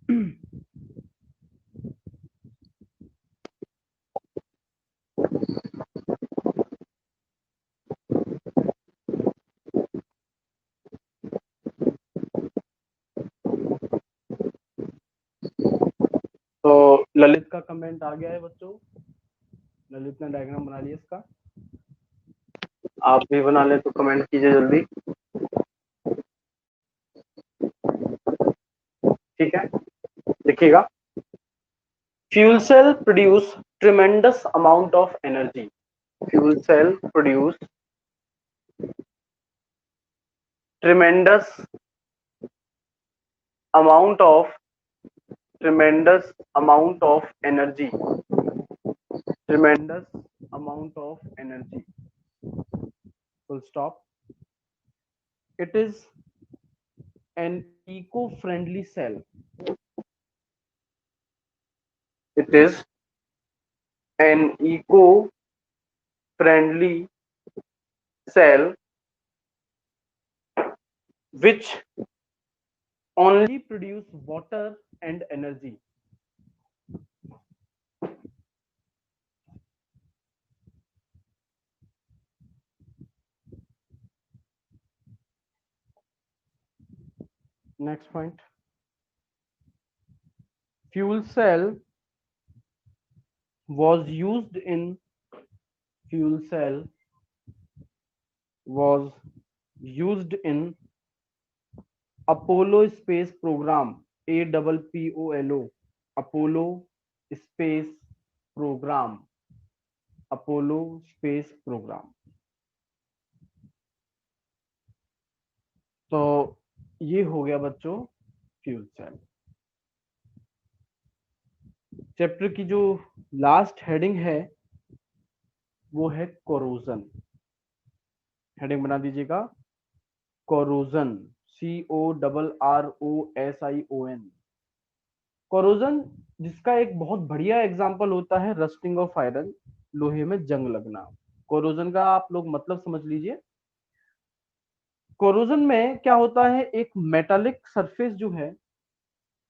तो ललित का कमेंट आ गया है बच्चों। ललित ने डायग्राम बना लिया इसका। आप भी बना ले तो कमेंट कीजिए जल्दी। ठीक है, देखिएगा। Fuel cell produce tremendous amount of energy. Fuel cell produce tremendous amount of tremendous amount of energy. Tremendous amount of energy. Full stop. It is an eco-friendly cell. It is an eco-friendly cell which only produce water and energy. Next point. Fuel cell was used in fuel cell was used in Apollo space program, APPOLO, Apollo space program, Apollo space program। तो ये हो गया बच्चों fuel cell. Chapter की जो last heading है वो है कोरोजन। हेडिंग बना दीजिएगा, कोरोजन, CORROSION। कोरोजन, जिसका एक बहुत बढ़िया एग्जांपल होता है रस्टिंग ऑफ आयरन, लोहे में जंग लगना। कोरोजन का आप लोग मतलब समझ लीजिए। कोरोजन में क्या होता है, एक मेटालिक सरफेस जो है,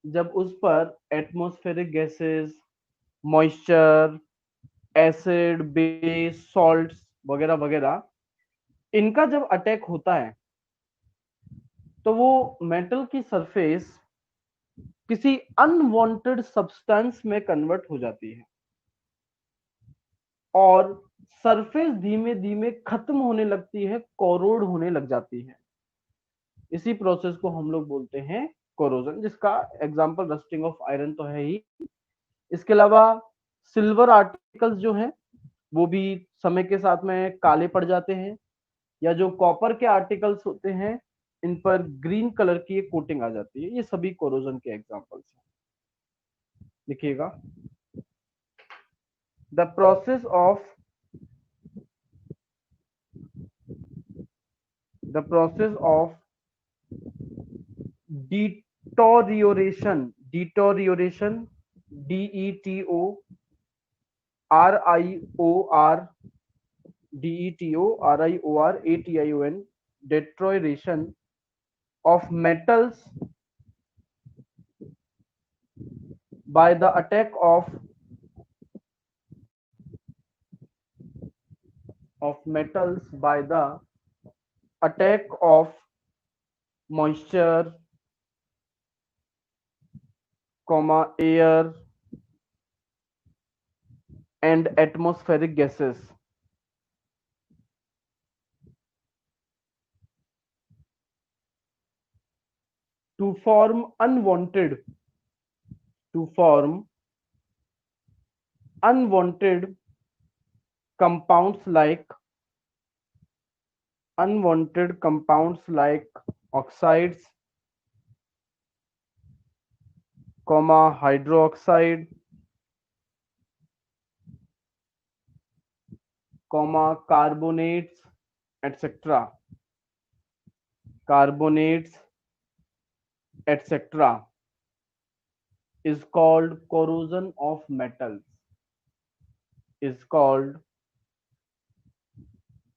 जब उस पर atmospheric gases, moisture, acid, base, salts वगैरह वगैरह, इनका जब अटैक होता है तो वो मेटल की सरफेस किसी अनवांटेड सब्सटेंस में कन्वर्ट हो जाती है और सरफेस धीमे धीमे खत्म होने लगती है, कोरोड होने लग जाती है। इसी प्रोसेस को हम लोग बोलते हैं कोरोजन, जिसका एग्जांपल रस्टिंग ऑफ आयरन तो है ही। इसके अलावा सिल्वर आर्टिकल्स जो हैं वो भी समय के साथ में काले पड़ जाते हैं, या जो कॉपर के आर्टिकल्स होते हैं इन पर ग्रीन कलर की एक कोटिंग आ जाती है। ये सभी कोरोजन के एग्जांपल्स हैं। देखिएगा, the process of deterioration, DETORIORATION, deterioration of metals by the attack of metals by the attack of moisture, air and atmospheric gases to form unwanted compounds like oxides, hydroxide, carbonates, etc. Is called corrosion of metals. Is called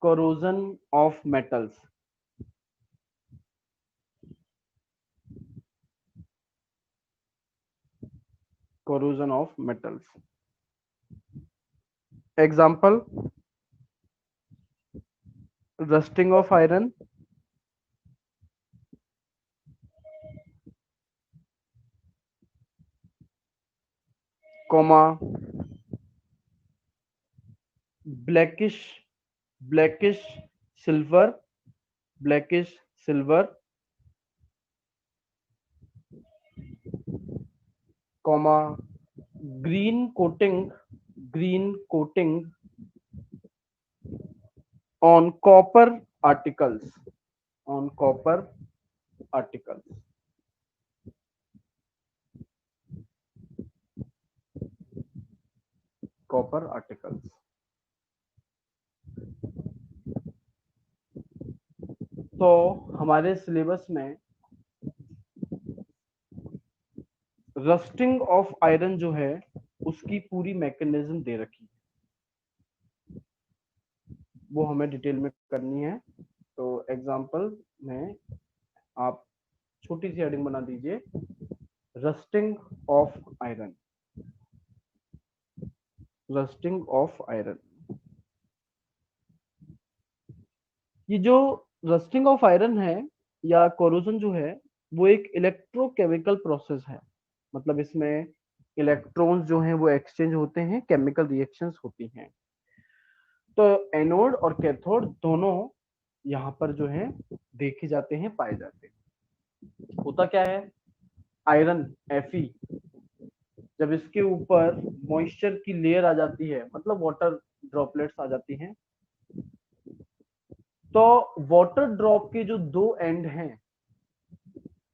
corrosion of metals. corrosion of metals. Example, rusting of iron, comma, blackish blackish silver, blackish silver, comma, green coating, green coating on copper articles, on copper articles. Copper articles. तो हमारे syllabus में rusting of iron जो है उसकी पूरी mechanism दे रखी है, वो हमें डिटेल में करनी है। तो एग्जांपल में आप छोटी सी हेडिंग बना दीजिए, rusting of iron, rusting of iron. ये जो रस्टिंग ऑफ आयरन है या कोरोजन जो है वो एक इलेक्ट्रोकेमिकल प्रोसेस है, मतलब इसमें इलेक्ट्रॉन्स जो हैं वो एक्सचेंज होते हैं, केमिकल रिएक्शंस होती हैं। तो एनोड और कैथोड दोनों यहाँ पर जो है देखे जाते हैं, पाए जाते हैं। होता क्या है, आयरन Fe जब इसके ऊपर मॉइस्चर की लेयर आ जाती है, मतलब वाटर ड्रॉपलेट्स आ जाती हैं, तो वाटर ड्रॉप के जो दो एंड हैं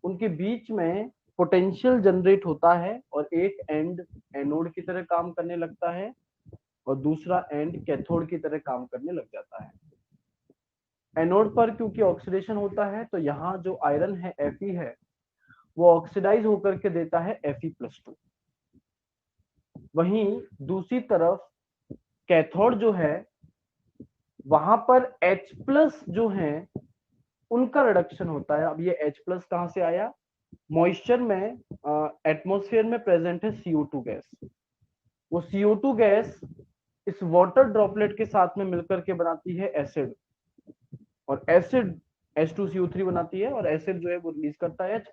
उनके बीच में पोटेंशियल जनरेट होता है और एक एंड एनोड की तरह काम करने लगता है और दूसरा एंड कैथोड की तरह काम करने लग जाता है। एनोड पर क्योंकि ऑक्सीडेशन होता है तो यहाँ जो आयरन है Fe है वो ऑक्सीडाइज होकर के देता है Fe+2। वहीं दूसरी तरफ कैथोड जो है वहां पर H+ जो है उनका रिडक्शन होता है। अब ये H+ कहां से आया, मॉइस्चर में एटमॉस्फेयर में प्रेजेंट है CO2 गैस, वो CO2 गैस इस वाटर ड्रॉपलेट के साथ में मिलकर के बनाती है एसिड, और एसिड H2CO3 बनाती है और एसिड जो है वो रिलीज करता है H+।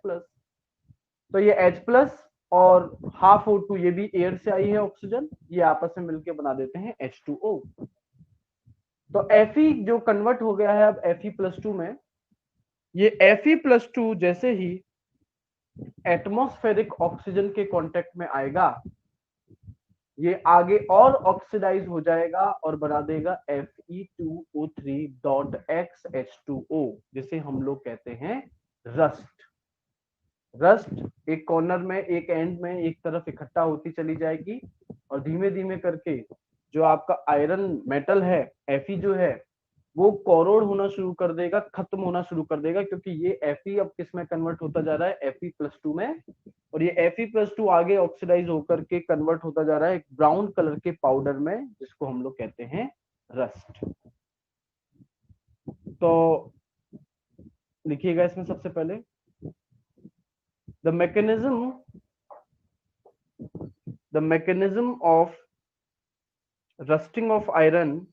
तो ये H+ और हाफ O2 ये भी एयर से आई है ऑक्सीजन, ये आपस में मिलकर बना देते हैं H2O। तो Fe जो कन्वर्ट हो गया है अब Fe+2 में, ये Fe+2 जैसे ही एटमॉस्फेरिक ऑक्सीजन के कांटेक्ट में आएगा ये आगे और ऑक्सीडाइज हो जाएगा और बना देगा Fe2O3.XH2O, जिसे हम लोग कहते हैं रस्ट। रस्ट एक कॉर्नर में, एक एंड में एक तरफ इकट्ठा होती चली जाएगी और धीमे धीमे करके जो आपका आयरन मेटल है Fe जो है वो कोरोड होना शुरू कर देगा, खत्म होना शुरू कर देगा, क्योंकि ये Fe अब किस में कन्वर्ट होता जा रहा है, Fe+2 में, और ये Fe+2 आगे ऑक्सीडाइज होकर के कन्वर्ट होता जा रहा है एक ब्राउन कलर के पाउडर में, जिसको हम लोग कहते हैं रस्ट। तो लिखिएगा इसमें सबसे पहले the mechanism of rusting of iron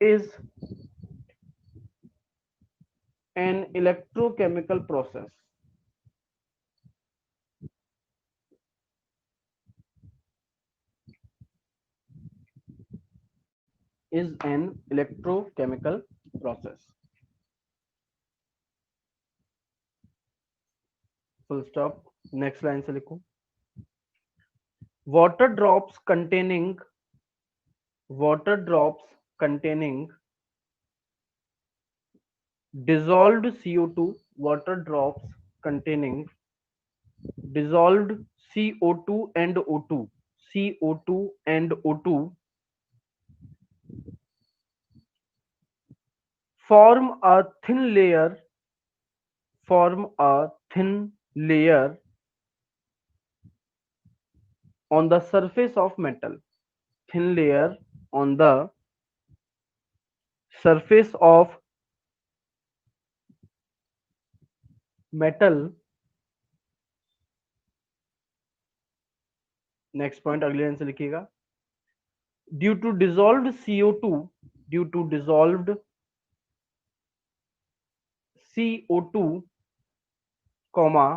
is an electrochemical process, is an electrochemical process, full stop। Next line से लिखो, water drops containing dissolved CO2, water drops containing dissolved CO2 and O2, CO2 and O2 form a thin layer on the surface of metal, thin layer on the surface of metal, next point अगले line से लिखिएगा, due to dissolved CO2, due to dissolved CO2, comma,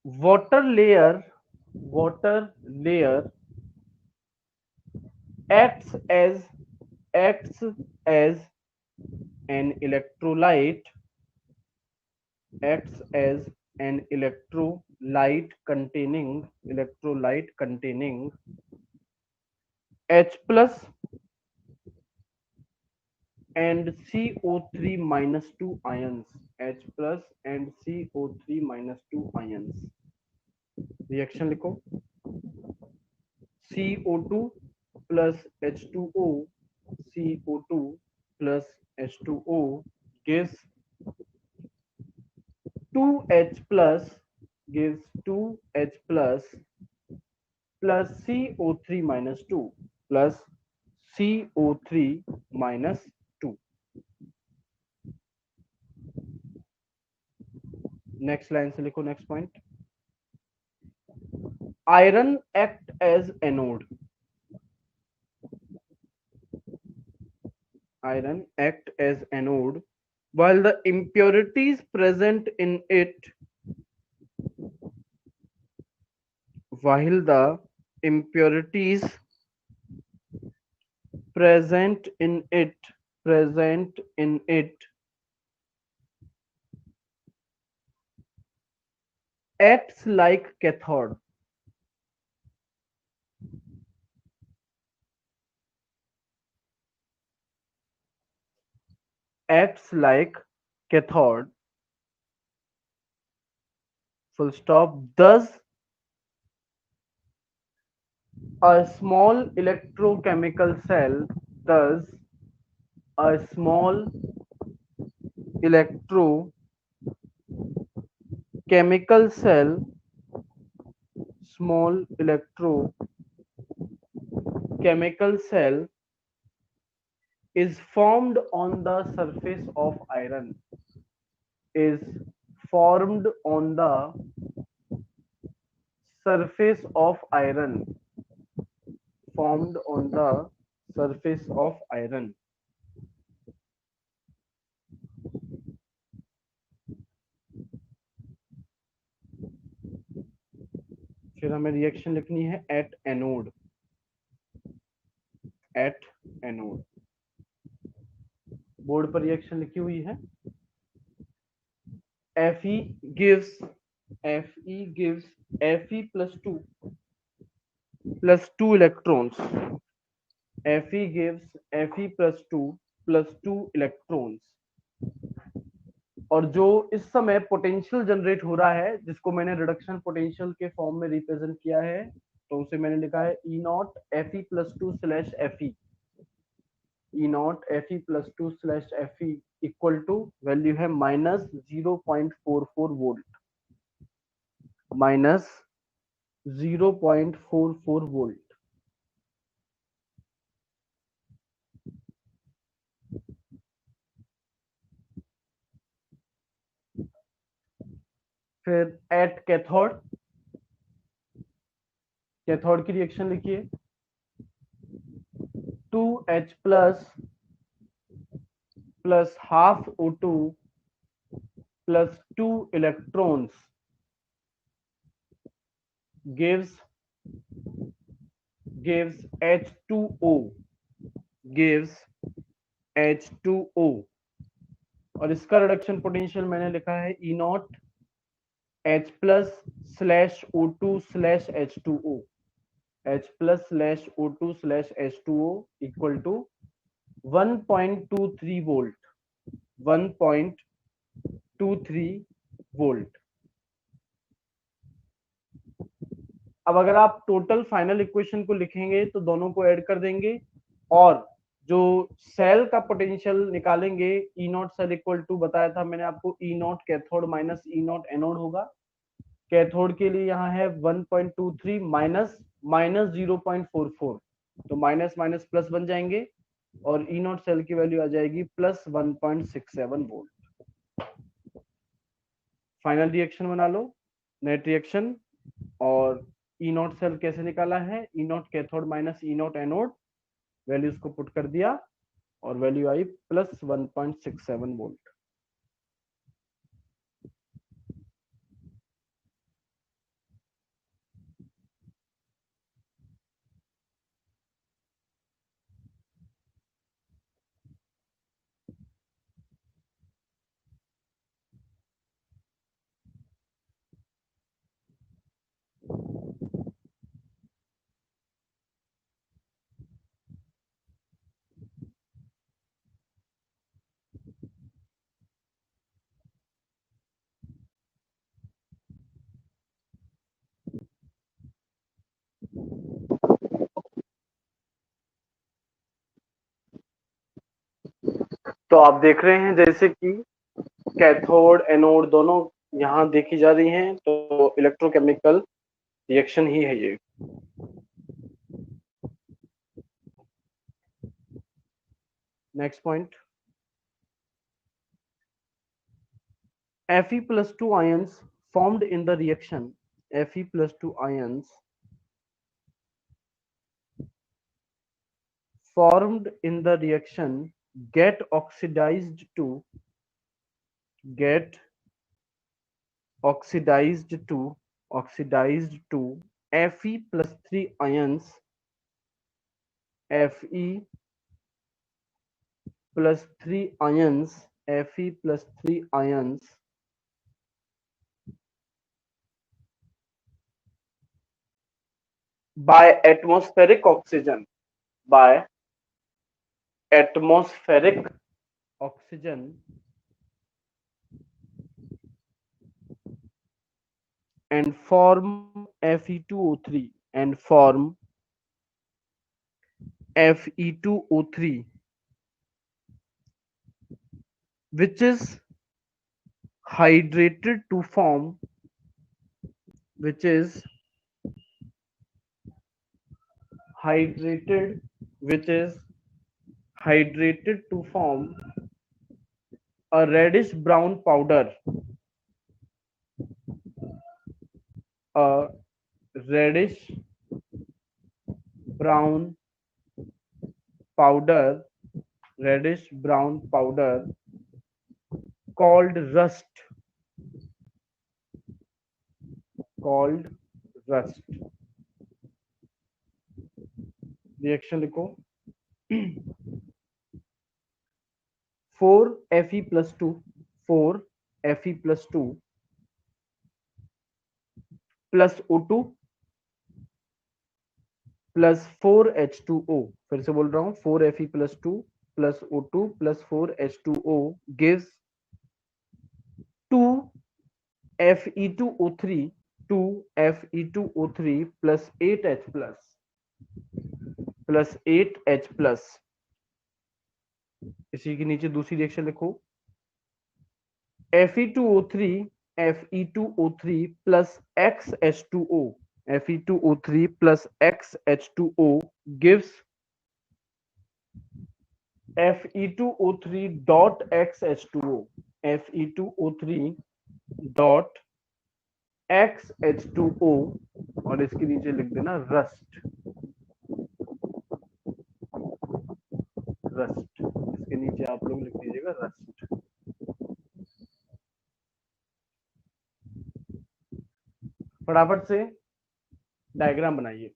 water layer acts as an electrolyte, acts as an electrolyte containing H plus and CO3 minus 2 ions, H plus and CO3 minus 2 ions. Reaction लिखो, CO2 plus H2O, CO2 plus H2O gives 2H plus plus CO3 minus 2 plus CO3 minus 2. Next line से लिखो, next point, iron act as anode, iron act as anode while the impurities present in it acts like cathode, full stop. Thus a small electrochemical cell is formed on the surface of iron, is formed on the surface of iron, formed on the surface of iron. फिर हमें reaction लिखनी है at anode, at anode, board पर reaction लिखी हुई है, Fe gives Fe plus 2 electrons, Fe gives Fe plus 2 electrons, और जो इस समय पोटेंशियल जनरेट हो रहा है जिसको मैंने रिडक्शन पोटेंशियल के फॉर्म में रिप्रेजेंट किया है, तो उसे मैंने लिखा है E naught Fe plus 2 slash Fe, E naught Fe plus 2 slash Fe equal to value है माइनस 0.44 वोल्ट, माइनस 0.44 वोल्ट। फिर एट कैथोड, कैथोड की रिएक्शन लिखिए, 2H plus half O2 plus 2 electrons gives H2O, और इसका reduction potential मैंने लिखा है E not H plus slash O2 slash H2O, H plus slash O2 slash H2O equal to 1.23 volt, 1.23 volt. अब अगर आप टोटल फाइनल इक्वेशन को लिखेंगे तो दोनों को ऐड कर देंगे और जो सेल का पोटेंशियल निकालेंगे, E naught cell equal to बताया था मैंने आपको, E naught cathode minus E naught anode होगा। कैथोड के लिए यहाँ है 1.23 माइनस 0.44, तो माइनस माइनस प्लस बन जाएंगे और ई नॉट सेल की वैल्यू आ जाएगी प्लस 1.67 वोल्ट। फाइनल रिएक्शन बना लो, नेट रिएक्शन। और ई नॉट सेल कैसे निकाला है, E naught cathode minus E naught anode, values को पुट कर दिया और वैल्यू आई प्लस 1.67 वोल्ट। तो आप देख रहे हैं जैसे कि कैथोड एनोड दोनों यहाँ देखी जा रही हैं, तो इलेक्ट्रोकेमिकल रिएक्शन ही है ये। Next point, Fe+2 ions formed in the reaction, Fe+2 ions formed in the reaction get oxidized to Fe+3 ions, Fe+3 ions by atmospheric oxygen, by atmospheric oxygen and form Fe2O3 and form Fe2O3, which is hydrated to form which is hydrated which is hydrated to form a reddish brown powder, a reddish brown powder, reddish brown powder called rust, called rust। Reaction लिखो, 4Fe+2 4Fe+2 plus O2 plus 4H2O, फिर से बोल रहा हूं 4Fe+2 plus O2 plus 4H2O gives 2Fe2O3 2Fe2O3 plus 8H plus 8H। इसी के नीचे दूसरी रिएक्शन लिखो, Fe2O3 Fe2O3 plus XH2O Fe2O3 plus XH2O gives Fe2O3 dot XH2O Fe2O3 dot XH2O और इसके नीचे लिख देना रस्ट, रस्ट इसके नीचे आप लोग लिख दीजिएगा रस्ट। फटाफट से डायग्राम बनाइए।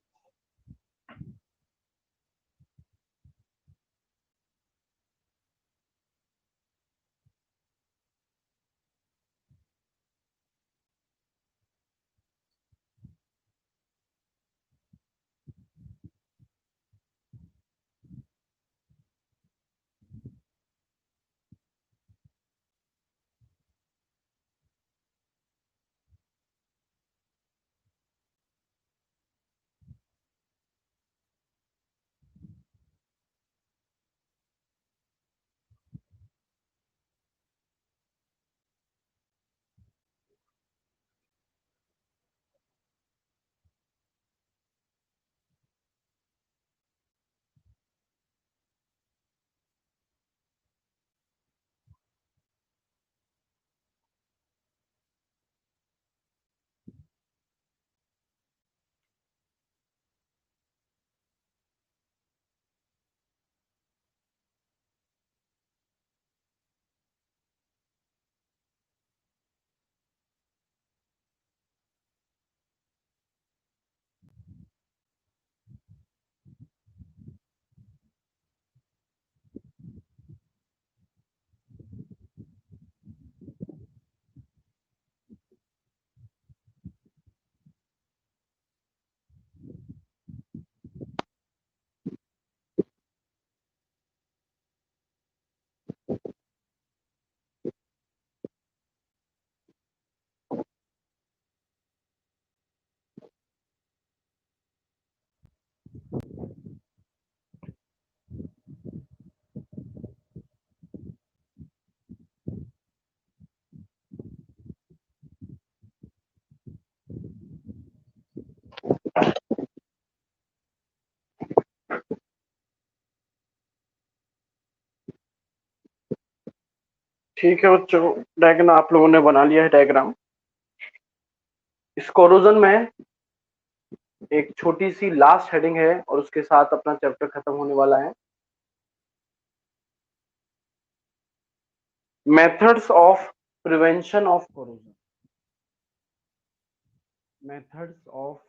ठीक है बच्चों, डायग्राम आप लोगों ने बना लिया है डायग्राम। इस कोरोजन में एक छोटी सी लास्ट हेडिंग है और उसके साथ अपना चैप्टर खत्म होने वाला है। Methods of prevention of corrosion. Methods of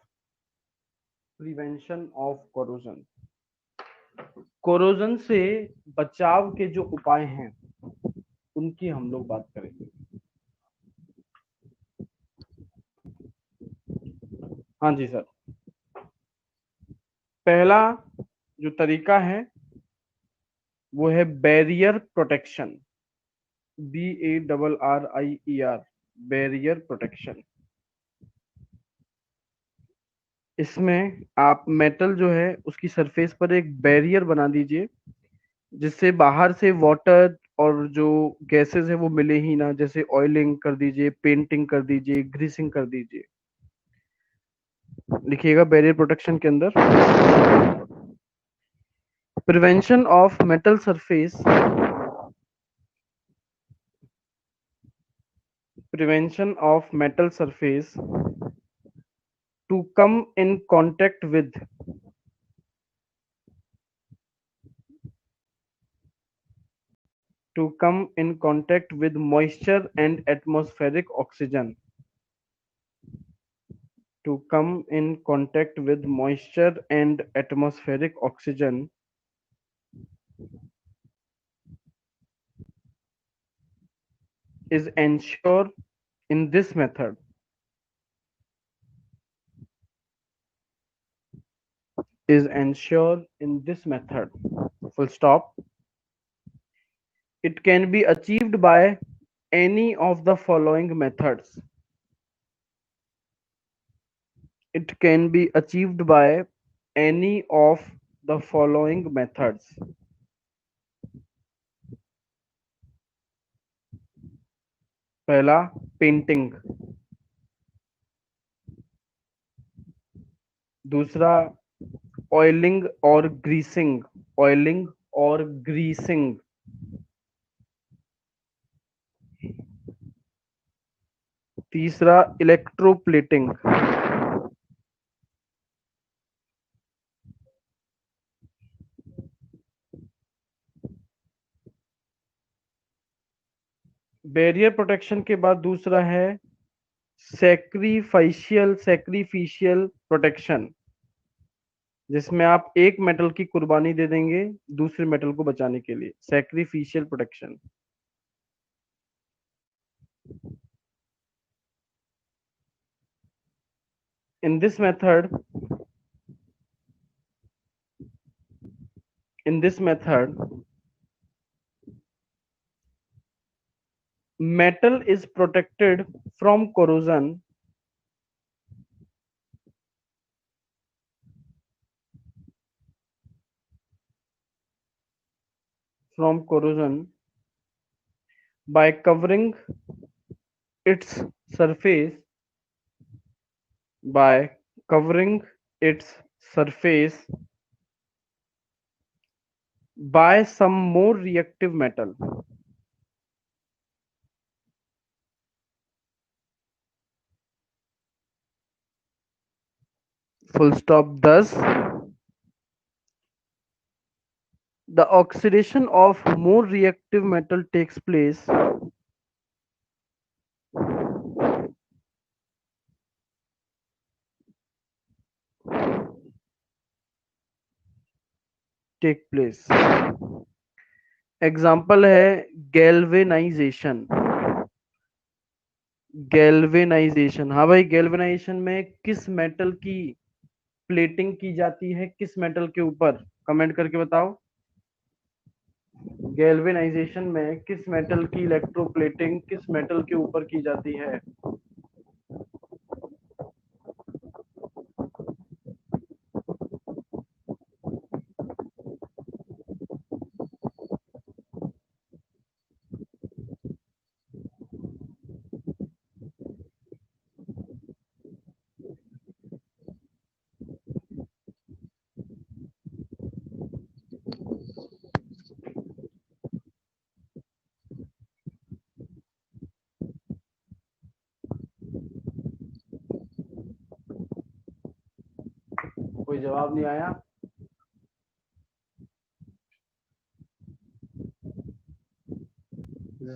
prevention of corrosion. Corrosion से बचाव के जो उपाय हैं उनकी हम लोग बात करेंगे। हाँ जी सर। पहला जो तरीका है वो है barrier protection. BARRIER, barrier protection. इसमें आप मेटल जो है उसकी सरफेस पर एक बैरियर बना दीजिए जिससे बाहर से वाटर और जो गैसेस है वो मिले ही ना। जैसे ऑयलिंग कर दीजिए, पेंटिंग कर दीजिए, ग्रीसिंग कर दीजिए। लिखिएगा बैरियर प्रोटेक्शन के अंदर prevention of metal surface, prevention of metal surface to come in contact with moisture and atmospheric oxygen. To come in contact with moisture and atmospheric oxygen is ensured in this method. Is ensured in this method. Full stop. It can be achieved by any of the following methods. It can be achieved by any of the following methods. पहला painting, दूसरा oiling और greasing, oiling और greasing, तीसरा electroplating, barrier protection के बाद दूसरा है sacrificial protection, जिसमें आप एक मेटल की कुर्बानी दे देंगे दूसरे मेटल को बचाने के लिए, sacrificial protection. In this method, metal is protected from corrosion by covering its surface by covering its surface by some more reactive metal. Full stop. Thus, the oxidation of more reactive metal takes place example है galvanisation. Galvanisation, हाँ भाई, galvanisation में किस metal की plating की जाती है, किस मेटल के ऊपर? कमेंट करके बताओ। गैल्वेनाइजेशन में किस मेटल की इलेक्ट्रोप्लेटिंग किस मेटल के ऊपर की जाती है? कोई जवाब नहीं आया।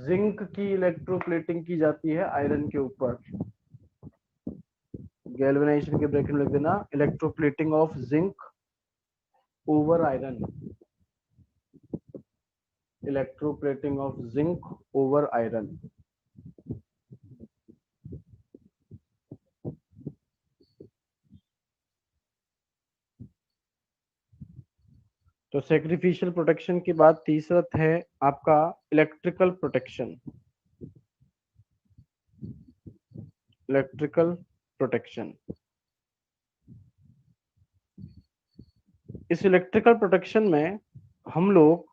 जिंक की इलेक्ट्रोप्लेटिंग की जाती है आयरन के ऊपर। गैल्वेनाइजेशन के ब्रैकेट में लिख देना, electroplating of zinc over iron, electroplating of zinc over iron. तो सेक्रीफिशियल प्रोटेक्शन के बाद तीसरा है आपका इलेक्ट्रिकल प्रोटेक्शन। इलेक्ट्रिकल प्रोटेक्शन, इस इलेक्ट्रिकल प्रोटेक्शन में हम लोग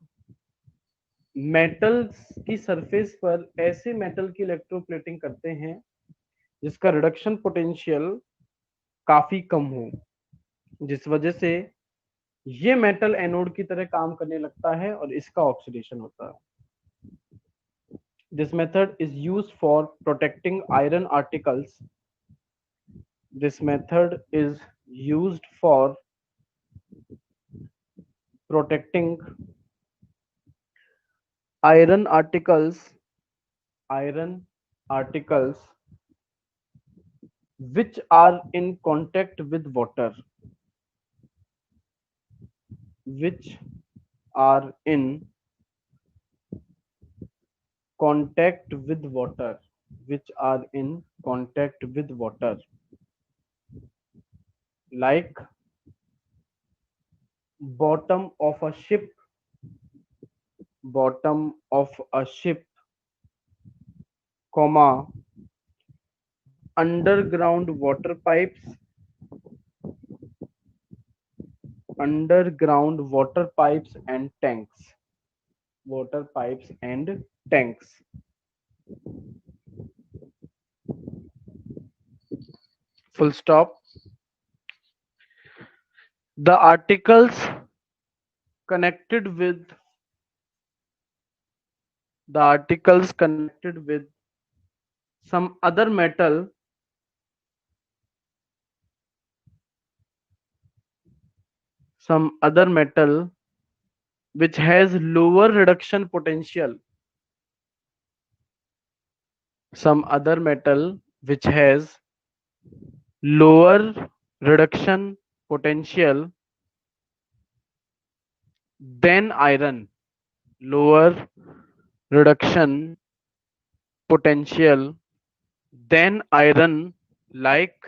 मेटल्स की सरफेस पर ऐसे मेटल की इलेक्ट्रोप्लेटिंग करते हैं जिसका रिडक्शन पोटेंशियल काफी कम हो, जिस वजह से ये मेटल एनोड की तरह काम करने लगता है और इसका ऑक्सीडेशन होता है। This method is used for protecting iron articles. This method is used for protecting iron articles which are in contact with water, which are in contact with water, which are in contact with water, like bottom of a ship, bottom of a ship, comma, underground water pipes, underground water pipes and tanks, water pipes and tanks. Full stop. The articles connected with some other metal which has lower reduction potential, some other metal which has lower reduction potential than iron, lower reduction potential than iron, like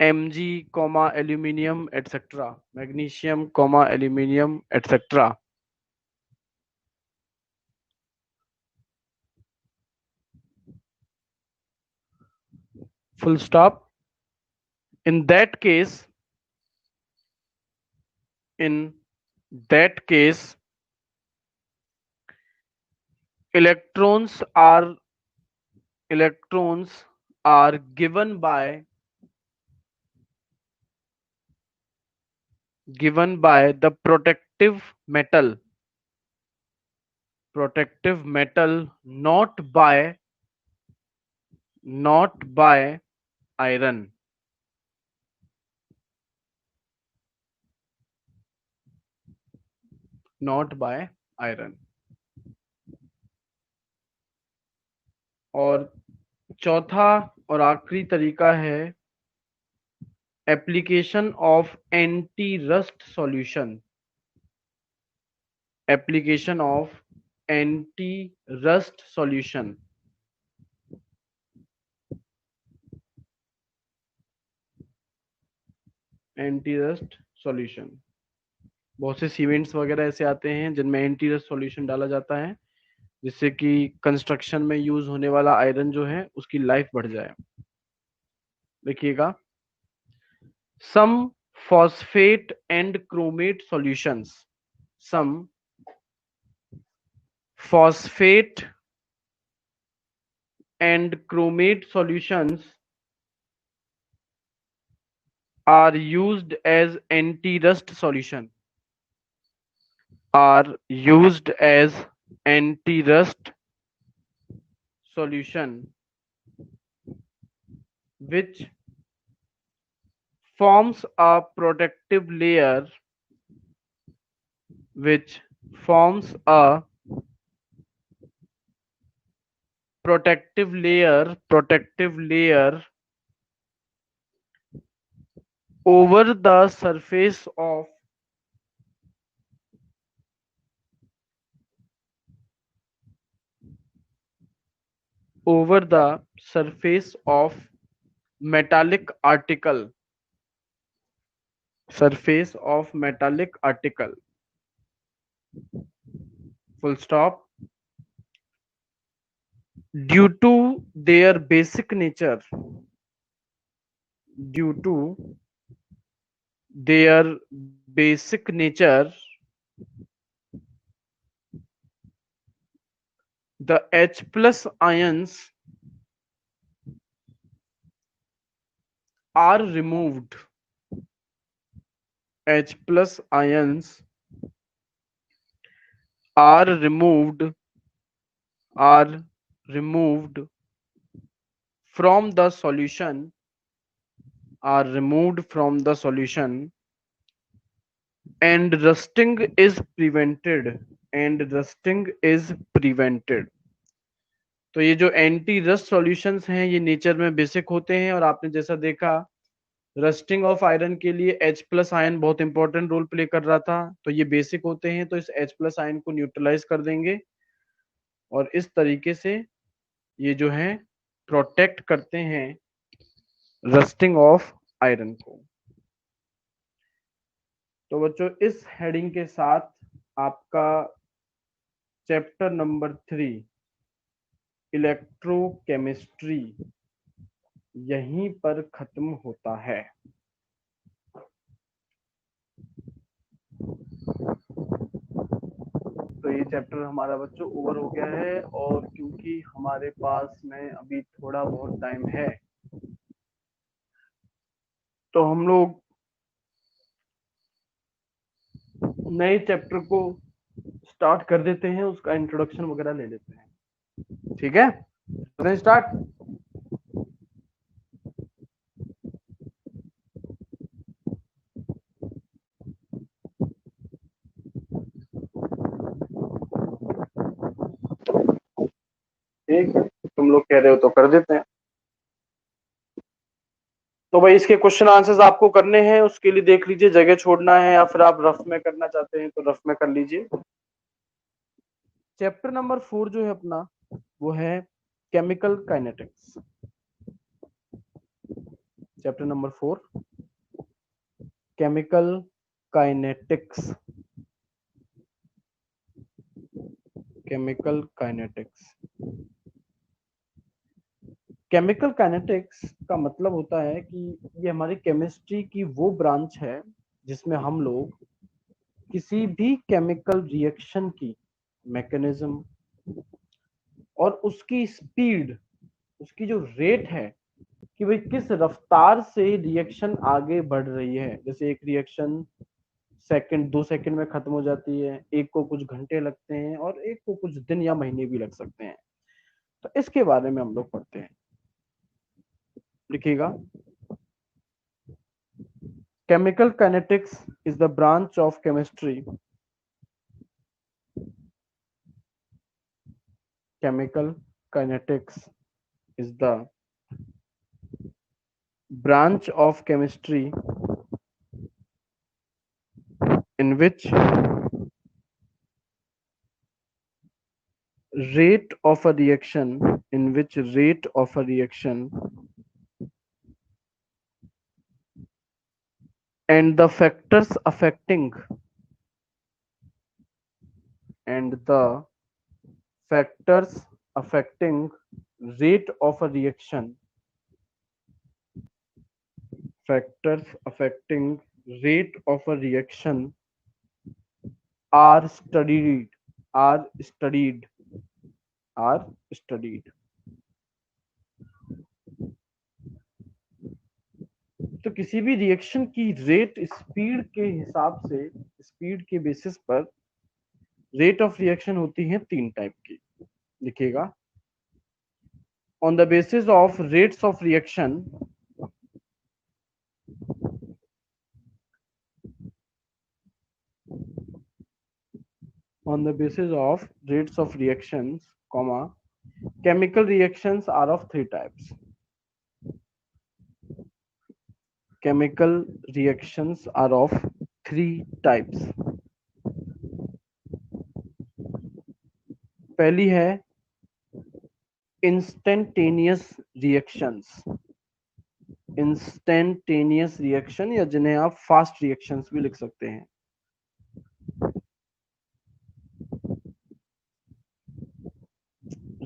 Mg, aluminium, etc., magnesium, aluminium, etc. Full stop. In that case, electrons are given by the protective metal, not by iron. Not by iron. और चौथा और आखिरी तरीका है application of anti rust solution, application of anti rust solution. Anti rust solution, बहुत से cements वगैरह ऐसे आते हैं जिनमें एंटी रस्ट सॉल्यूशन डाला जाता है जिससे कि कंस्ट्रक्शन में यूज होने वाला आयरन जो है उसकी लाइफ बढ़ जाए। देखिएगा, some phosphate and chromate solutions, some phosphate and chromate solutions are used as anti-rust solution, which forms a protective layer, which forms a protective layer over the surface of over the surface of metallic article, surface of metallic article, full stop. Due to their basic nature, due to their basic nature, the H plus ions are removed. H plus ions are removed are removed from the solution, are removed from the solution, and rusting is prevented, and rusting is prevented. तो ये जो anti rust solutions हैं ये nature में basic होते हैं, और आपने जैसा देखा रस्टिंग ऑफ आयरन के लिए H प्लस आयन बहुत इंपॉर्टेंट रोल प्ले कर रहा था, तो ये बेसिक होते हैं, तो इस H प्लस आयन को न्यूट्रलाइज कर देंगे और इस तरीके से ये जो है प्रोटेक्ट करते हैं रस्टिंग ऑफ आयरन को। तो बच्चों इस हेडिंग के साथ आपका चैप्टर नंबर 3 इलेक्ट्रोकेमिस्ट्री यहीं पर खत्म होता है। तो ये चैप्टर हमारा बच्चों ओवर हो गया है, और क्योंकि हमारे पास में अभी थोड़ा बहुत टाइम है तो हम लोग नए चैप्टर को स्टार्ट कर देते हैं, उसका इंट्रोडक्शन वगैरह ले लेते हैं। ठीक है, स्टार्ट। ठीक, तुम लोग कह रहे हो तो कर देते हैं। तो भाई इसके क्वेश्चन आंसर्स आपको करने हैं, उसके लिए देख लीजिए जगह छोड़ना है या फिर आप रफ में करना चाहते हैं तो रफ में कर लीजिए। चैप्टर नंबर 4 जो है अपना वो है chemical kinetics. Chapter number 4 chemical kinetics. Chemical kinetics, chemical kinetics का मतलब होता है कि ये हमारी केमिस्ट्री की वो ब्रांच है जिसमें हम लोग किसी भी केमिकल रिएक्शन की मैकेनिज्म और उसकी स्पीड, उसकी जो रेट है कि भाई किस रफ्तार से रिएक्शन आगे बढ़ रही है। जैसे एक रिएक्शन सेकंड 2 सेकंड में खत्म हो जाती है, एक को कुछ घंटे लगते हैं और एक को कुछ दिन या महीने भी लग सकते हैं। तो इसके बारे में हम लोग पढ़ते हैं। लिखिएगा, chemical kinetics is the branch of chemistry. Chemical kinetics is the branch of chemistry in which rate of a reaction, in which rate of a reaction and the factors affecting rate of a reaction, factors affecting rate of a reaction are studied, are studied, are studied. तो किसी भी reaction की rate speed के हिसाब से, speed के basis पर rate of reaction होती है 3 टाइप की। लिखिएगा, on the basis of rates of reaction, on the basis of rates of reactions, comma, chemical reactions are of three types. Chemical reactions are of three types. पहली है instantaneous reactions, instantaneous reaction या जिन्हें आप fast reactions भी लिख सकते हैं.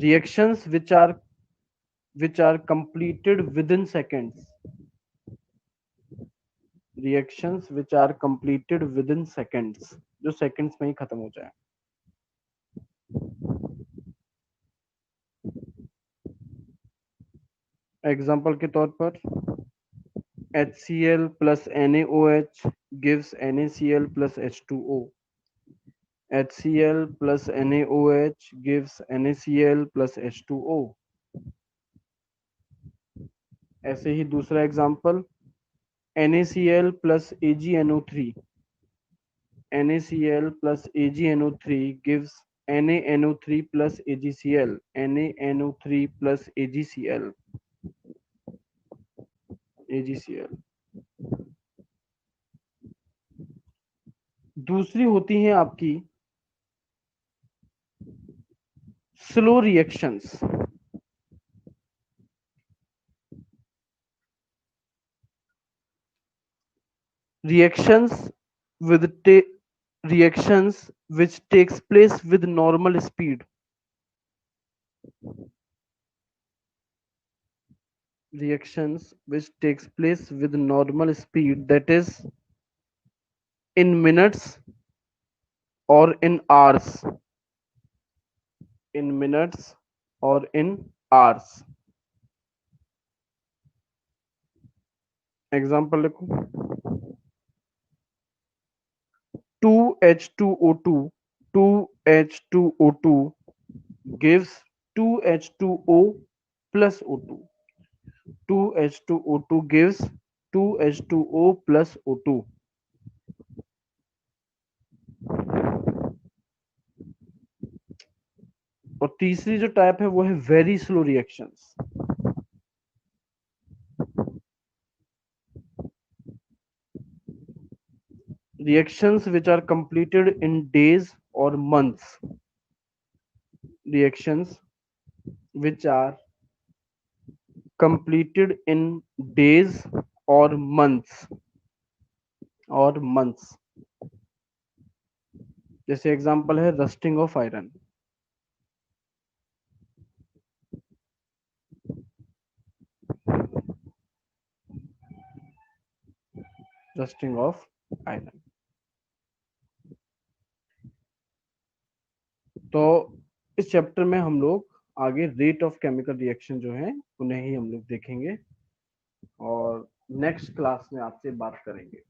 Reactions which are completed within seconds. Reactions which are completed within seconds, जो seconds में ही खत्म हो जाए. एग्जाम्पल के तौर पर HCl plus NaOH gives NaCl plus H2O. HCl plus NaOH gives NaCl plus H2O. ऐसे ही दूसरा example NaCl plus AgNO3. NaCl plus AgNO3 gives NaNO3 plus AgCl. NaNO3 plus AgCl. AgCl. दूसरी होती हैं आपकी slow reactions. Reactions which takes place with normal speed. Reactions which takes place with normal speed, that is in minutes or in hours. In minutes or in hours. Example लिखो 2H2O2 gives 2H2O plus O2. 2H2O2 gives 2H2O plus O2. और तीसरी जो type है वो है very slow reactions. Reactions which are completed in days or months. Reactions which are completed in days or months. जैसे example है rusting of iron. Rusting of iron. तो इस चैप्टर में हम लोग आगे रेट ऑफ केमिकल रिएक्शन जो है उन्हें ही हम लोग देखेंगे और नेक्स्ट क्लास में आपसे बात करेंगे.